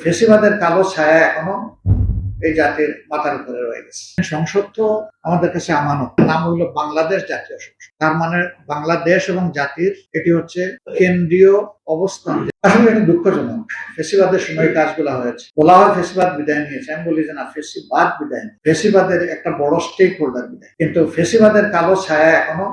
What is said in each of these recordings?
ফেসিবাদের কালো ছায়া এখনো এই জাতির মাথার উপরে রয়ে গেছে। সংসদ তো আমাদের কাছে আমানত, নাম হইল বাংলাদেশ জাতীয় সংসদ। তার মানে বাংলাদেশ এবং জাতির এটি হচ্ছে কেন্দ্রীয় অবস্থান। আসলে এটা দুঃখজনক। ফেসিবাদের সময় কাজগুলো হয়েছে, বলা হয় ফেসিবাদ বিদায় নিয়েছে, আমি বলি যে না, ফেসিবাদ বিদায় নেই, ফেসিবাদের একটা বড় স্টেক হোল্ডার বিদায়। কিন্তু ফেসিবাদের কালো ছায়া এখনো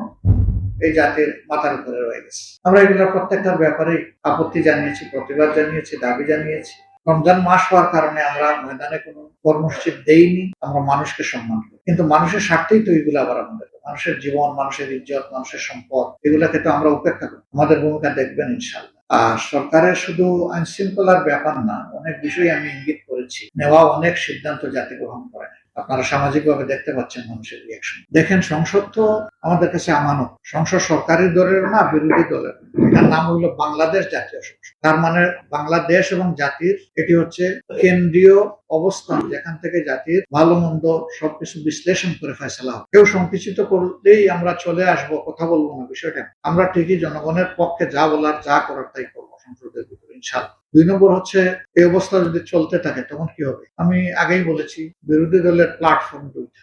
এই জাতির মাথার উপরে রয়ে গেছে। আমরা এগুলোর প্রত্যেকটার ব্যাপারে আপত্তি জানিয়েছি, প্রতিবাদ জানিয়েছি, দাবি জানিয়েছি। রমজান মাস হওয়ার কারণে আমরা ময়দানে কোনো কর্মসূচি দেইনি, আমরা মানুষকে সম্মান করি। কিন্তু মানুষের স্বার্থেই তো এগুলো আবার আমাদের, মানুষের জীবন, মানুষের ইজ্জত, মানুষের সম্পদ, এগুলাকে তো আমরা উপেক্ষা করি। আমাদের ভূমিকা দেখবেন ইনশাআল্লাহ। আর সরকারের শুধু আইন শৃঙ্খলার ব্যাপার না, অনেক বিষয় আমি ইঙ্গিত করেছি, নেওয়া অনেক সিদ্ধান্ত জাতি গ্রহণ করে না। আপনারা সামাজিক ভাবে দেখতে পাচ্ছেন মানুষের রিয়াকশন। দেখেন, সংসদ তো আমাদের কাছে আমানত। সংসদ সরকারি দলের না, বিরোধী দলের। এটার নাম হলো বাংলাদেশ জাতীয় সংসদ। তার মানে বাংলাদেশ এবং জাতির এটি হচ্ছে কেন্দ্রীয় অবস্থান, যেখান থেকে জাতির ভালো মন্দ সবকিছু বিশ্লেষণ করে ফয়সালা হবে। কেউ সংকুচিত করলেই আমরা চলে আসবো, কথা বলবো না, বিষয়টা আমরা ঠিকই জনগণের পক্ষে যা বলার, যা করার তাই করবো সংসদের ভিতরে ইনশাআল্লাহ। 2 নম্বর হচ্ছে, এই অবস্থা যদি চলতে থাকে তখন কি হবে? আমি আগেই বলেছি, বিরোধী দলের প্ল্যাটফর্ম দুইটা।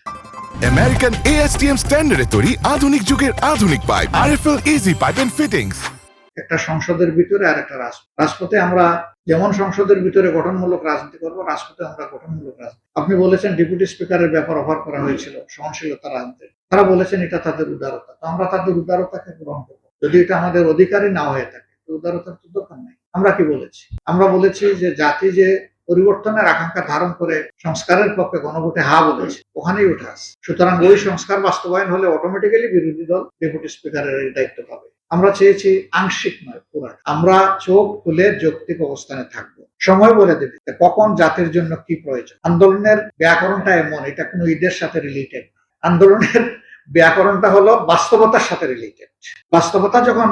আমেরিকান ASTM স্ট্যান্ডার্ডে তৈরি আধুনিক যুগের আধুনিক pipe, RFL easy pipe and fittings. একটা সংসদের ভিতরে আর একটা রাজপথে আমরা যেমন সংসদের ভিতরে গঠনমূলক রাজনীতি করবো, রাজপথে আমরা গঠনমূলক রাজনীতি। আপনি বলেছেন ডিপুটি স্পিকারের ব্যাপার অফার করা হয়েছিল সহনশীলতা রাজনীতি, তারা বলেছেন এটা তাদের উদারতা, তো আমরা তাদের উদারতাকে গ্রহণ করবো। যদি এটা আমাদের অধিকারই না হয়ে থাকে, উদারতার তো দরকার নেই। আমরা কি বলেছি? আমরা বলেছি যে জাতি যে পরিবর্তনের আকাঙ্ক্ষা ধারণ করে সংস্কারের পক্ষে গণভোটে হা বলেছে, ওখানেই উঠে আসে। সুতরাং ওই সংস্কার বাস্তবায়ন হলে অটোমেটিক্যালি বিরোধী দল ডেপুটি স্পিকারের এই দায়িত্ব পাবে। আমরা চেয়েছি আংশিক নয়, পুরো। আমরা চোখ খুলে যৌক্তিক অবস্থানে থাকবো, সময় বলে দেবে কখন জাতির জন্য কি প্রয়োজন। আন্দোলনের ব্যাকরণটা এমন, এটা কোনো ঈদের সাথে রিলেটেড। আন্দোলনের ব্যাকরণটা হলো বাস্তবতার সাথে রিলেটেড। বাস্তবতা যখন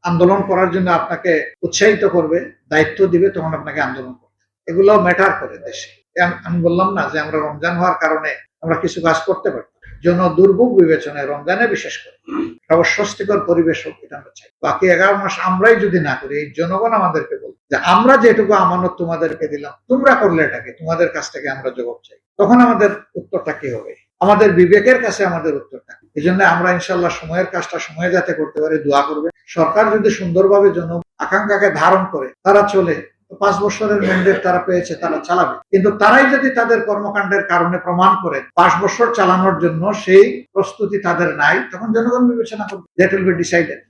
আন্দোলন করার জন্য আপনাকে উৎসাহিত করবে, দায়িত্ব দিবে, তখন আপনাকে আন্দোলন করবে। এগুলো ম্যাটার করে দেশে। আমি বললাম না যে আমরা রমজান হওয়ার কারণে আমরা কিছু কাজ করতে পারি, জন দুর্ভোগ বিবেচনায় রমজানে বিশেষ করে স্বস্তিকর পরিবেশ হোক, এটা আমরা চাই। বাকি 11 মাস আমরাই যদি না করি, এই জনগণ আমাদেরকে বলবে যে আমরা যেটুকু আমানত তোমাদেরকে দিলাম, তোমরা করলে এটাকে, তোমাদের কাছ থেকে আমরা জবাব চাই। তখন আমাদের উত্তরটা কি হবে? আমাদের বিবেকের কাছে আমাদের উত্তরটা। এই জন্য আমরা ইনশাল্লাহ সময়ের কাজটা সময়ে যাতে করতে পারি দোয়া করবে। সরকার যদি সুন্দরভাবে জন আকাঙ্ক্ষাকে ধারণ করে তারা চলে, 5 বছরের ম্যান্ডেট তারা পেয়েছে, তারা চালাবে। কিন্তু তারাই যদি তাদের কর্মকাণ্ডের কারণে প্রমাণ করে 5 বছর চালানোর জন্য সেই প্রস্তুতি তাদের নাই, তখন জনগণ বিবেচনা করবে। That will be decided.